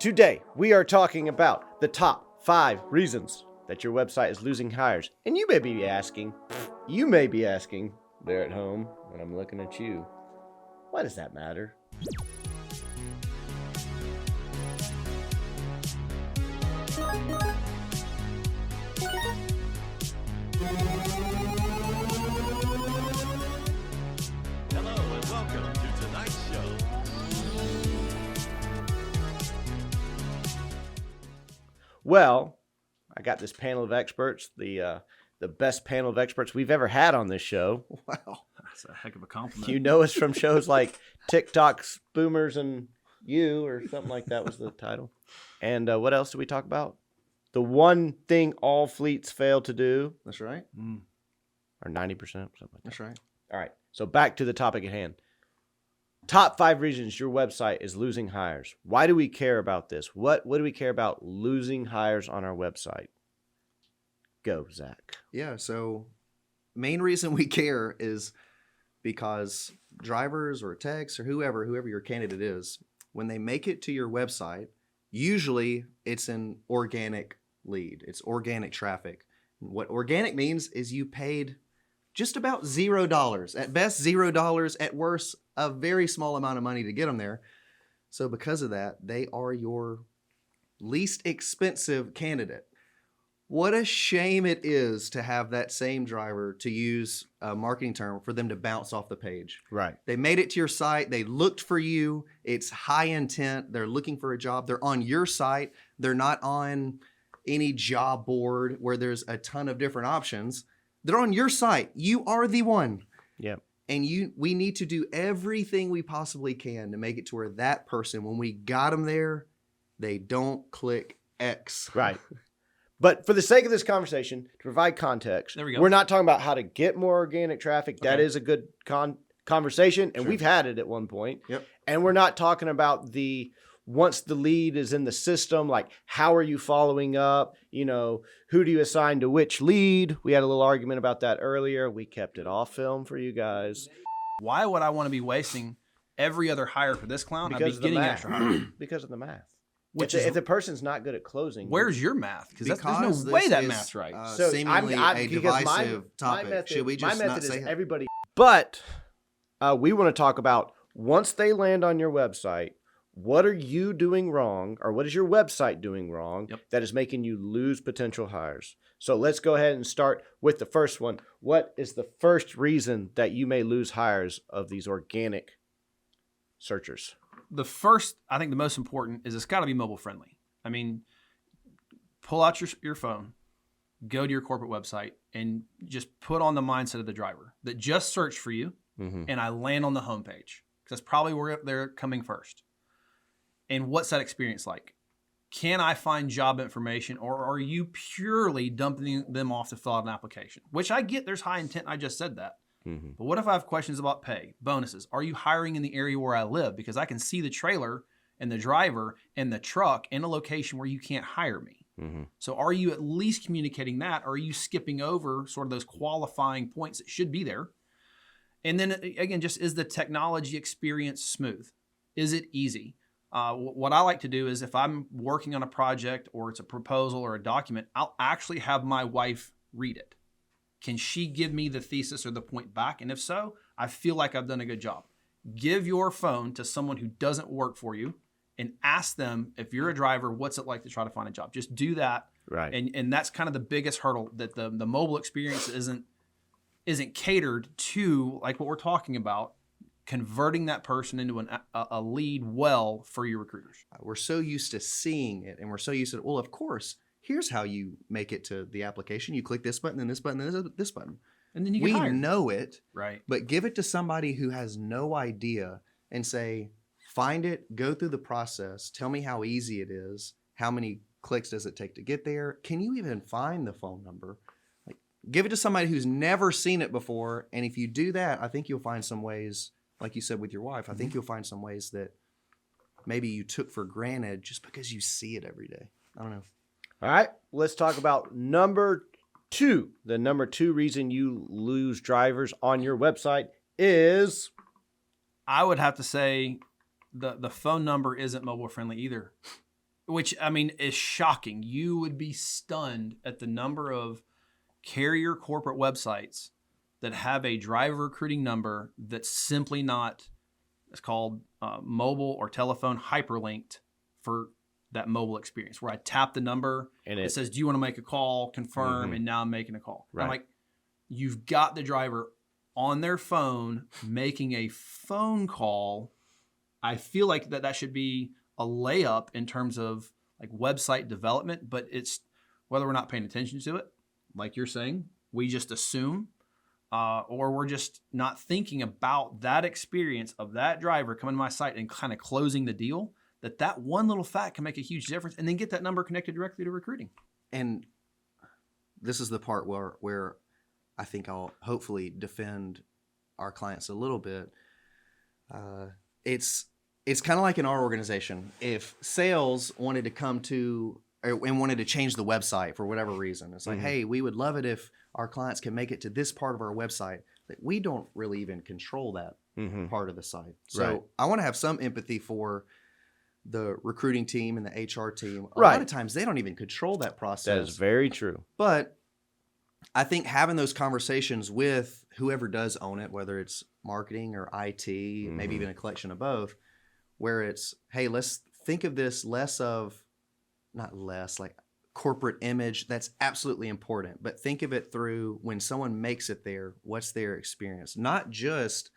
Today, we are talking about the top 5 reasons that your website is losing hires. And you may be asking there at home when I'm looking at you, why does that matter? Hello and welcome to tonight's show. Well, I got this panel of experts, the best panel of experts we've ever had on this show. Wow, that's a heck of a compliment. You know us from shows like TikTok's Boomers and You, or something like that was the title. And what else did we talk about? The one thing all fleets fail to do. That's right. Or 90%, something like that. That's right. All right, so back to the topic at hand. Top 5 reasons your website is losing hires. Why do we care about this? What do we care about losing hires on our website? Go, Zach. Yeah, so main reason we care is because drivers or techs or whoever your candidate is, when they make it to your website, usually it's an organic lead. It's organic traffic. What organic means is you paid just about $0. At best, $0. At worst, a very small amount of money to get them there. So because of that, they are your least expensive candidate. What a shame it is to have that same driver, to use a marketing term, for them to bounce off the page. Right. They made it to your site. They looked for you. It's high intent. They're looking for a job. They're on your site. They're not on any job board where there's a ton of different options. They're on your site. You are the one. Yep. And we need to do everything we possibly can to make it to where that person, when we got them there, they don't click X. Right. But for the sake of this conversation, to provide context, There we go. we're not talking about how to get more organic traffic. That Okay. is a good conversation, and Sure. we've had it at one point. Yep. And we're not talking about once the lead is in the system, like how are you following up? You know, who do you assign to which lead? We had a little argument about that earlier. We kept it off film for you guys. Why would I want to be wasting every other hire for this clown? I'd be Because of the getting math. extra hire. Because of the math. Which if is, the person's not good at closing, where's your math? Because there's Because no way this that is, math's right. So seemingly a because divisive topic. method, Should we just my not method say is it? everybody? But we want to talk about once they land on your website, what are you doing wrong, or what is your website doing wrong that is making you lose potential hires? So let's go ahead and start with the first one. What is the first reason that you may lose hires of these organic searchers? The first, I think the most important is it's got to be mobile friendly. I mean, pull out your phone, go to your corporate website, and just put on the mindset of the driver that just searched for you, and I land on the homepage. Because that's probably where they're coming first. And what's that experience like? Can I find job information, or are you purely dumping them off to fill out an application? Which I get, there's high intent. I just said that. But what if I have questions about pay, bonuses? Are you hiring in the area where I live? Because I can see the trailer and the driver and the truck in a location where you can't hire me. So are you at least communicating that? Or are you skipping over sort of those qualifying points that should be there? And then again, just is the technology experience smooth? Is it easy? What I like to do is if I'm working on a project or it's a proposal or a document, I'll actually have my wife read it. Can she give me the thesis or the point back? And if so, I feel like I've done a good job. Give your phone to someone who doesn't work for you and ask them, if you're a driver, what's it like to try to find a job? Just do that. Right. And that's kind of the biggest hurdle, that the mobile experience isn't catered to, like what we're talking about, converting that person into a lead well for your recruiters. We're so used to seeing it, and we're so used to, well, of course, here's how you make it to the application. You click this button, then this button, then this button. And then you We get hired. know it, Right. but give it to somebody who has no idea and say, find it, go through the process, tell me how easy it is, how many clicks does it take to get there? Can you even find the phone number? Like, give it to somebody who's never seen it before, and if you do that, I think you'll find some ways, like you said with your wife, I think you'll find some ways that maybe you took for granted just because you see it every day. I don't know. All right, let's talk about number 2. The number 2 reason you lose drivers on your website is... I would have to say the phone number isn't mobile friendly either. which I mean is shocking. You would be stunned at the number of carrier corporate websites that have a driver recruiting number that's simply not, it's called mobile or telephone hyperlinked for that mobile experience, where I tap the number and it says, do you want to make a call, confirm, and now I'm making a call. Right. I'm like, you've got the driver on their phone making a phone call. I feel like that should be a layup in terms of like website development, but it's whether we're not paying attention to it, like you're saying, we just assume, or we're just not thinking about that experience of that driver coming to my site and kind of closing the deal, that one little fact can make a huge difference, and then get that number connected directly to recruiting. And this is the part where I think I'll hopefully defend our clients a little bit. It's kind of like in our organization. If sales wanted to come to and wanted to change the website for whatever reason, it's like, hey, we would love it if our clients can make it to this part of our website. But we don't really even control that part of the site. So I want to have some empathy for the recruiting team and the HR team. A lot of times they don't even control that process. That is very true. But I think having those conversations with whoever does own it, whether it's marketing or IT, maybe even a collection of both, where it's, hey, let's think of this like corporate image. That's absolutely important. But think of it through when someone makes it there, what's their experience? Not just,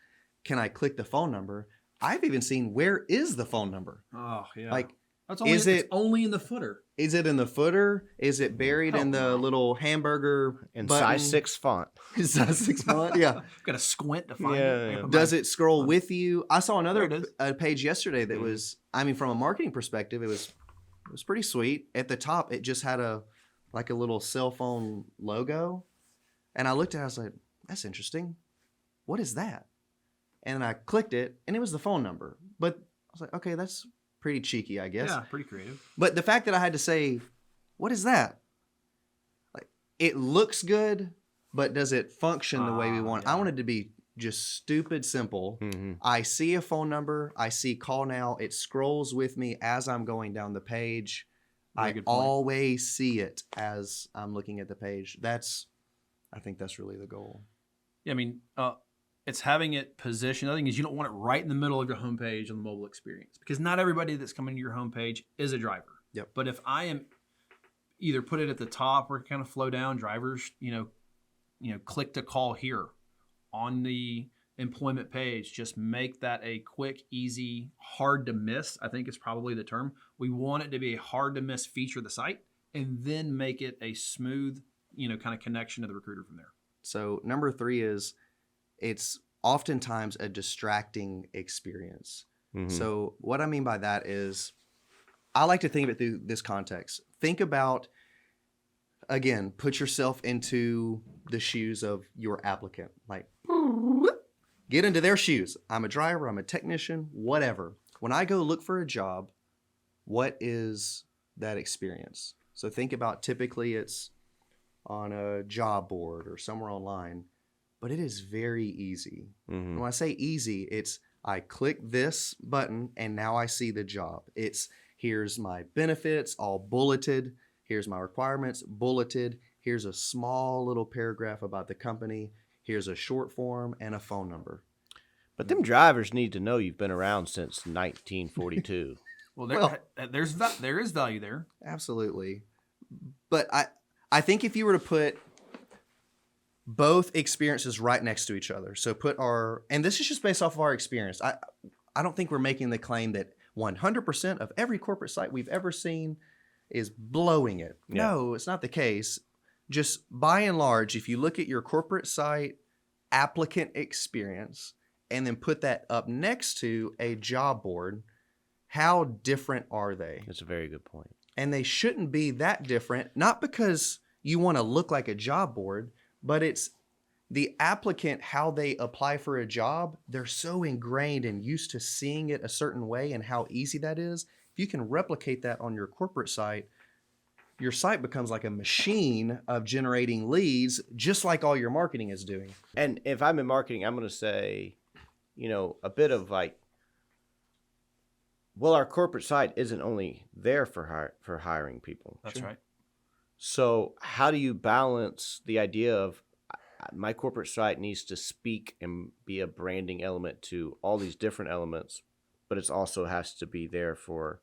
can I click the phone number? I've even seen, where is the phone number? Oh, yeah. Like, it's only in the footer? Is it in the footer? Is it buried in the little hamburger in button? size 6 font? Size 6 font, yeah. Got to squint to find it. Yeah. Does it scroll with you? I saw another page yesterday that was, I mean, from a marketing perspective, it was pretty sweet. At the top, it just had a little cell phone logo. And I looked at it, I was like, that's interesting. What is that? And I clicked it, and it was the phone number. But I was like, okay, that's pretty cheeky, I guess. Yeah, pretty creative. But the fact that I had to say, what is that? Like, it looks good, but does it function the way we want? I want it to be just stupid simple. I see a phone number. I see call now. It scrolls with me as I'm going down the page. I always see it as I'm looking at the page. I think that's really the goal. Yeah, I mean, it's having it positioned. The other thing is you don't want it right in the middle of your homepage on the mobile experience, because not everybody that's coming to your homepage is a driver. Yep. But if I am either put it at the top or kind of flow down, drivers, click to call here on the employment page, just make that a quick, easy, hard to miss, I think is probably the term. We want it to be a hard to miss feature of the site, and then make it a smooth, kind of connection to the recruiter from there. So number 3 is, it's oftentimes a distracting experience. So what I mean by that is, I like to think of it through this context. Think about, again, put yourself into the shoes of your applicant. Like, get into their shoes. I'm a driver, I'm a technician, whatever. When I go look for a job, what is that experience? So think about, typically it's on a job board or somewhere online. But it is very easy. And when I say easy, it's I click this button and now I see the job. It's here's my benefits, all bulleted. Here's my requirements, bulleted. Here's a small little paragraph about the company. Here's a short form and a phone number. But them drivers need to know you've been around since 1942. There is value there. Absolutely. But I think if you were to put both experiences right next to each other. So and this is just based off of our experience. I don't think we're making the claim that 100% of every corporate site we've ever seen is blowing it. Yeah. No, it's not the case. Just by and large, if you look at your corporate site applicant experience and then put that up next to a job board, how different are they? That's a very good point. And they shouldn't be that different, not because you want to look like a job board, but it's the applicant, how they apply for a job. They're so ingrained and used to seeing it a certain way and how easy that is. If you can replicate that on your corporate site, your site becomes like a machine of generating leads, just like all your marketing is doing. And if I'm in marketing, I'm going to say, a bit of like Well, our corporate site isn't only there for hiring people. That's right. So how do you balance the idea of my corporate site needs to speak and be a branding element to all these different elements, but it also has to be there for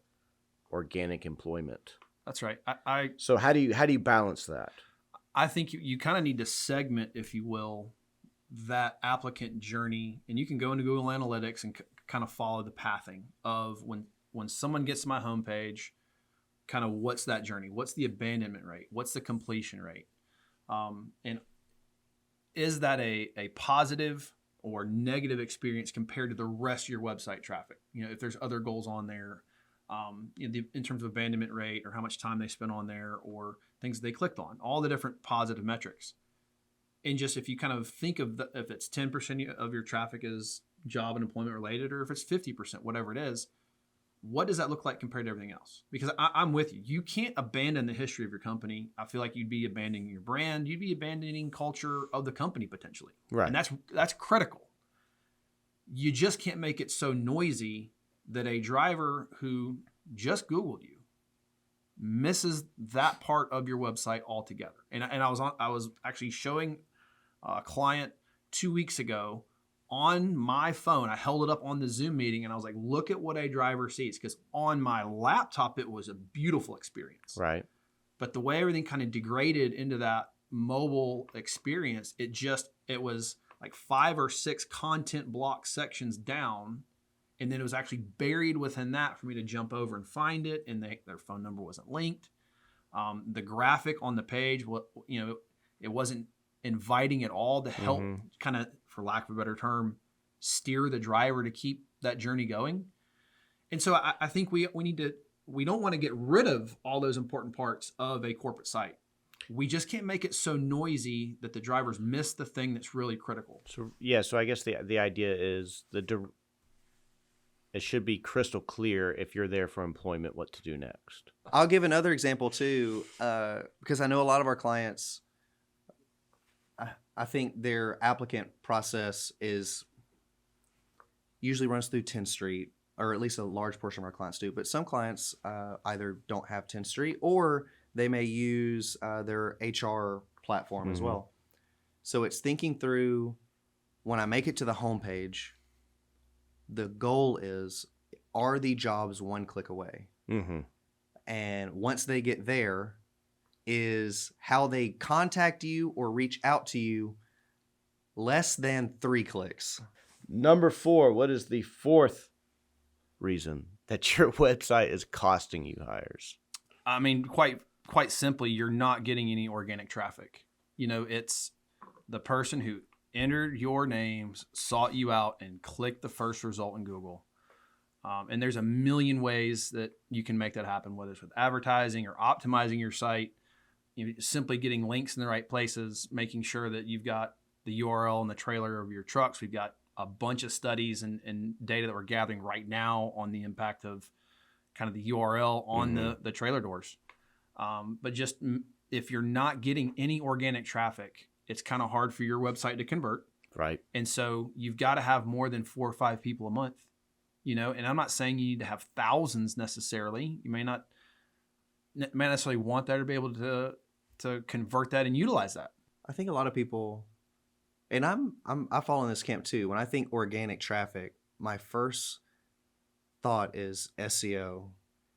organic employment? That's right. So how do you balance that? I think you kind of need to segment, if you will, that applicant journey, and you can go into Google Analytics and kind of follow the pathing of when someone gets to my homepage, kind of what's that journey? What's the abandonment rate? What's the completion rate? And is that a positive or negative experience compared to the rest of your website traffic? You know, if there's other goals on there, in terms of abandonment rate or how much time they spent on there or things they clicked on, all the different positive metrics. And just if you kind of think of if it's 10% of your traffic is job and employment related, or if it's 50%, whatever it is, what does that look like compared to everything else? Because I'm with you. You can't abandon the history of your company. I feel like you'd be abandoning your brand. You'd be abandoning culture of the company potentially. Right. And that's critical. You just can't make it so noisy that a driver who just Googled you misses that part of your website altogether. And I was actually showing a client 2 weeks ago on my phone. I held it up on the Zoom meeting and I was like, look at what a driver sees. Because on my laptop, it was a beautiful experience. Right. But the way everything kind of degraded into that mobile experience, it was like 5 or 6 content block sections down. And then it was actually buried within that for me to jump over and find it. And their phone number wasn't linked. The graphic on the page, it wasn't inviting at all to help kind of, for lack of a better term, steer the driver to keep that journey going. And so I think we don't want to get rid of all those important parts of a corporate site. We just can't make it so noisy that the drivers miss the thing that's really critical. So I guess the idea is it should be crystal clear if you're there for employment what to do next. I'll give another example too, because I know a lot of our clients, I think their applicant process usually runs through 10th Street, or at least a large portion of our clients do. But some clients either don't have 10th Street, or they may use their HR platform as well. So it's thinking through, when I make it to the homepage, the goal is, are the jobs one click away? And once they get there, is how they contact you or reach out to you less than 3 clicks. Number 4, what is the 4th reason that your website is costing you hires? I mean, quite simply, you're not getting any organic traffic. It's the person who entered your names, sought you out, and clicked the first result in Google. And there's a million ways that you can make that happen, whether it's with advertising or optimizing your site, simply getting links in the right places, making sure that you've got the URL and the trailer of your trucks. We've got a bunch of studies and data that we're gathering right now on the impact of kind of the URL on the trailer doors. But just if you're not getting any organic traffic, it's kind of hard for your website to convert. Right. And so you've got to have more than 4 or 5 people a month, and I'm not saying you need to have thousands necessarily. You may not necessarily want that to be able to convert that and utilize that. I think a lot of people, and I fall in this camp too. When I think organic traffic, my first thought is SEO.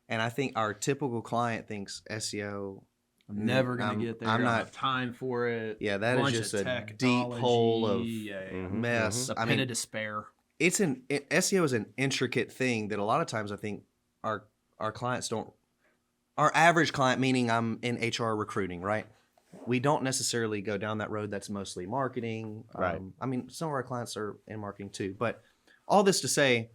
And I think our typical client thinks SEO. I'm never going to get there. I don't have time for it. Yeah, that is just a deep hole of mess. A pit of despair. SEO is an intricate thing that a lot of times I think our clients don't. Our average client, meaning I'm in HR recruiting, right? We don't necessarily go down that road. That's mostly marketing. Right. I mean, some of our clients are in marketing too. But all this to say,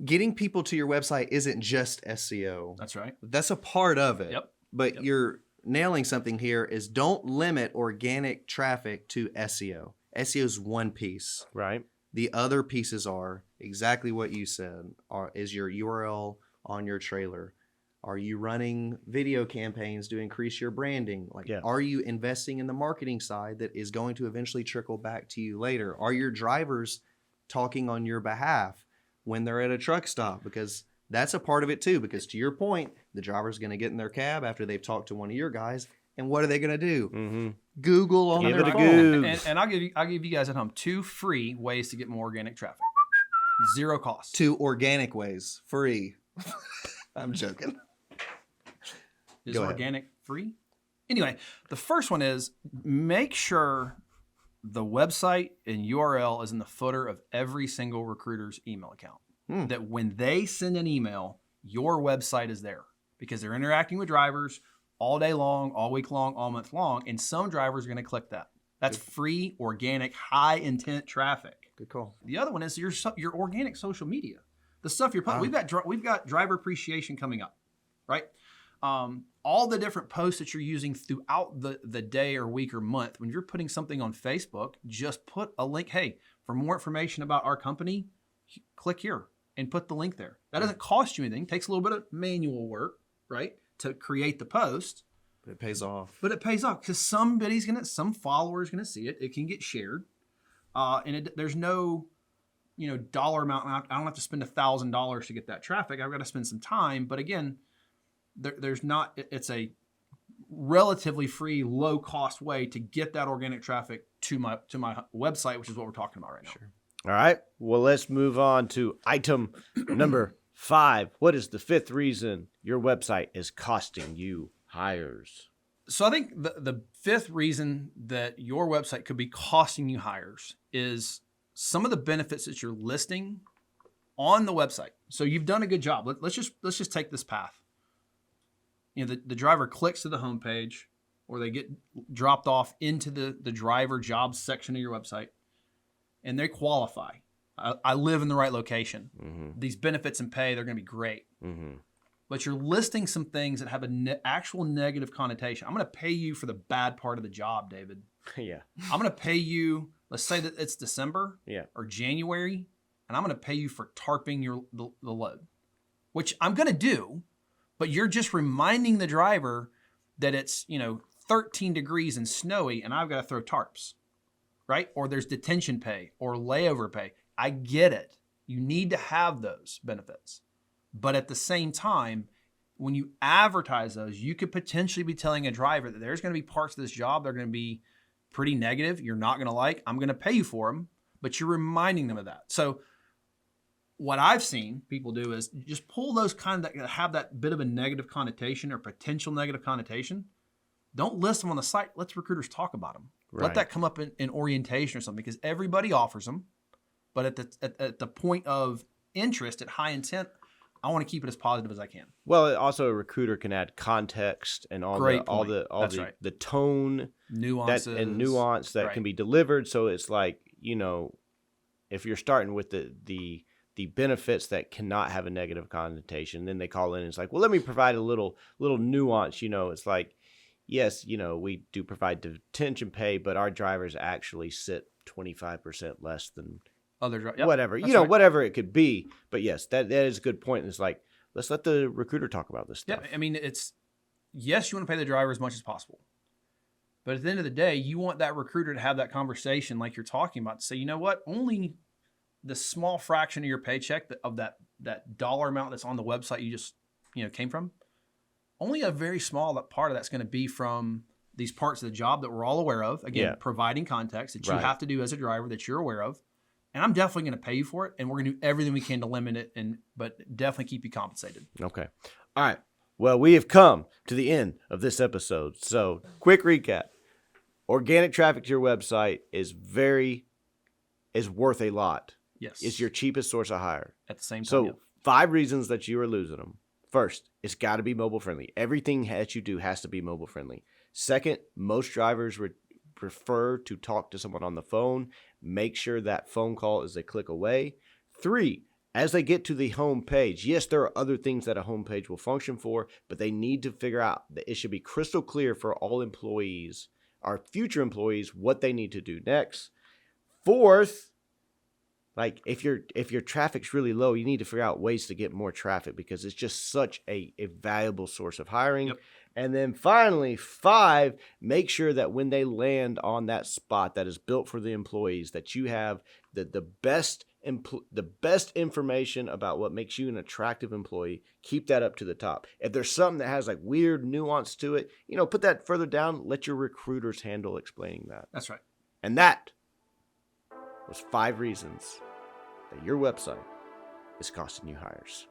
getting people to your website isn't just SEO. That's right. That's a part of it. Yep. But you're nailing something here is don't limit organic traffic to SEO. SEO is one piece. Right. The other pieces are exactly what you said. Is your URL on your trailer? Are you running video campaigns to increase your branding? Are you investing in the marketing side that is going to eventually trickle back to you later? Are your drivers talking on your behalf? when they're at a truck stop, because that's a part of it too. Because to your point, the driver's going to get in their cab after they've talked to one of your guys, and what are they going to do? Mm-hmm. Google on Give their it a phone. Goog. And I'll give you guys at home 2 free ways to get more organic traffic. 0 cost. 2 organic ways, free. I'm joking. Is Go ahead. organic free? Anyway, the first one is make sure the website and URL is in the footer of every single recruiter's email account. That when they send an email, your website is there because they're interacting with drivers all day long, all week long, all month long, and some drivers are going to click that. That's free, organic, high intent traffic. Good call. The other one is your organic social media, the stuff you're posting. We've got driver appreciation coming up, right? All the different posts that you're using throughout the day or week or month. When you're putting something on Facebook, just put a link. Hey, for more information about our company, click here and put the link there. That doesn't cost you anything. It takes a little bit of manual work, right, to create the post. But it pays off. But it pays off because some follower's gonna see it. It can get shared, and there's no, dollar amount. I don't have to spend $1,000 to get that traffic. I've got to spend some time. But again, there's not. It's a relatively free, low cost way to get that organic traffic to my website, which is what we're talking about right now. Sure. All right. Well, let's move on to item number 5. What is the 5th reason your website is costing you hires? So I think the 5th reason that your website could be costing you hires is some of the benefits that you're listing on the website. So you've done a good job. Let's just take this path. The driver clicks to the homepage, or they get dropped off into the driver jobs section of your website, and they qualify. I live in the right location. Mm-hmm. These benefits and pay, they're going to be great. Mm-hmm. But you're listing some things that have an actual negative connotation. I'm going to pay you for the bad part of the job, David. Yeah. I'm going to pay you, let's say that it's December Yeah. or January, and I'm going to pay you for tarping the load, which I'm going to do, but you're just reminding the driver that it's, 13 degrees and snowy and I've got to throw tarps, right? Or there's detention pay or layover pay. I get it. You need to have those benefits. But at the same time, when you advertise those, you could potentially be telling a driver that there's going to be parts of this job that are going to be pretty negative. You're not going to like. I'm going to pay you for them, but you're reminding them of that. So what I've seen people do is just pull those kind that have that bit of a negative connotation or potential negative connotation. Don't list them on the site. Let the recruiters talk about them. Right. Let that come up in orientation or something, because everybody offers them. But at the point of interest, at high intent, I want to keep it as positive as I can. Well, also a recruiter can add context and all Great the all point. the all That's the, right. the tone Nuances and nuance that right. can be delivered. So it's like, if you're starting with the benefits that cannot have a negative connotation, then they call in and it's like, well, let me provide a little nuance. It's like, yes, we do provide detention pay, but our drivers actually sit 25% less than whatever, right. whatever it could be. But yes, that is a good point. It's like, let's let the recruiter talk about this stuff. Yeah, I mean, yes, you want to pay the driver as much as possible. But at the end of the day, you want that recruiter to have that conversation like you're talking about, to say, you know what, only the small fraction of your paycheck of that dollar amount that's on the website you just came from, only a very small part of that's going to be from these parts of the job that we're all aware of. Again, providing context that you Right. have to do as a driver that you're aware of. And I'm definitely going to pay you for it, and we're going to do everything we can to limit it, but definitely keep you compensated. Okay. All right. Well, we have come to the end of this episode. So, quick recap. Organic traffic to your website is worth a lot. Yes. It's your cheapest source of hire. At the same time. So, yep. 5 reasons that you are losing them. First, it's got to be mobile friendly. Everything that you do has to be mobile friendly. Second, most drivers prefer to talk to someone on the phone. Make sure that phone call is a click away. 3, as they get to the home page, yes, there are other things that a home page will function for, but they need to figure out that it should be crystal clear for all employees, our future employees, what they need to do next. 4th, like if your traffic's really low, you need to figure out ways to get more traffic because it's just such a valuable source of hiring. Yep. And then finally, 5, make sure that when they land on that spot that is built for the employees, that you have the best the best information about what makes you an attractive employee. Keep that up to the top. If there's something that has like weird nuance to it, put that further down. Let your recruiters handle explaining that. That's right. And that was 5 reasons that your website is costing you hires.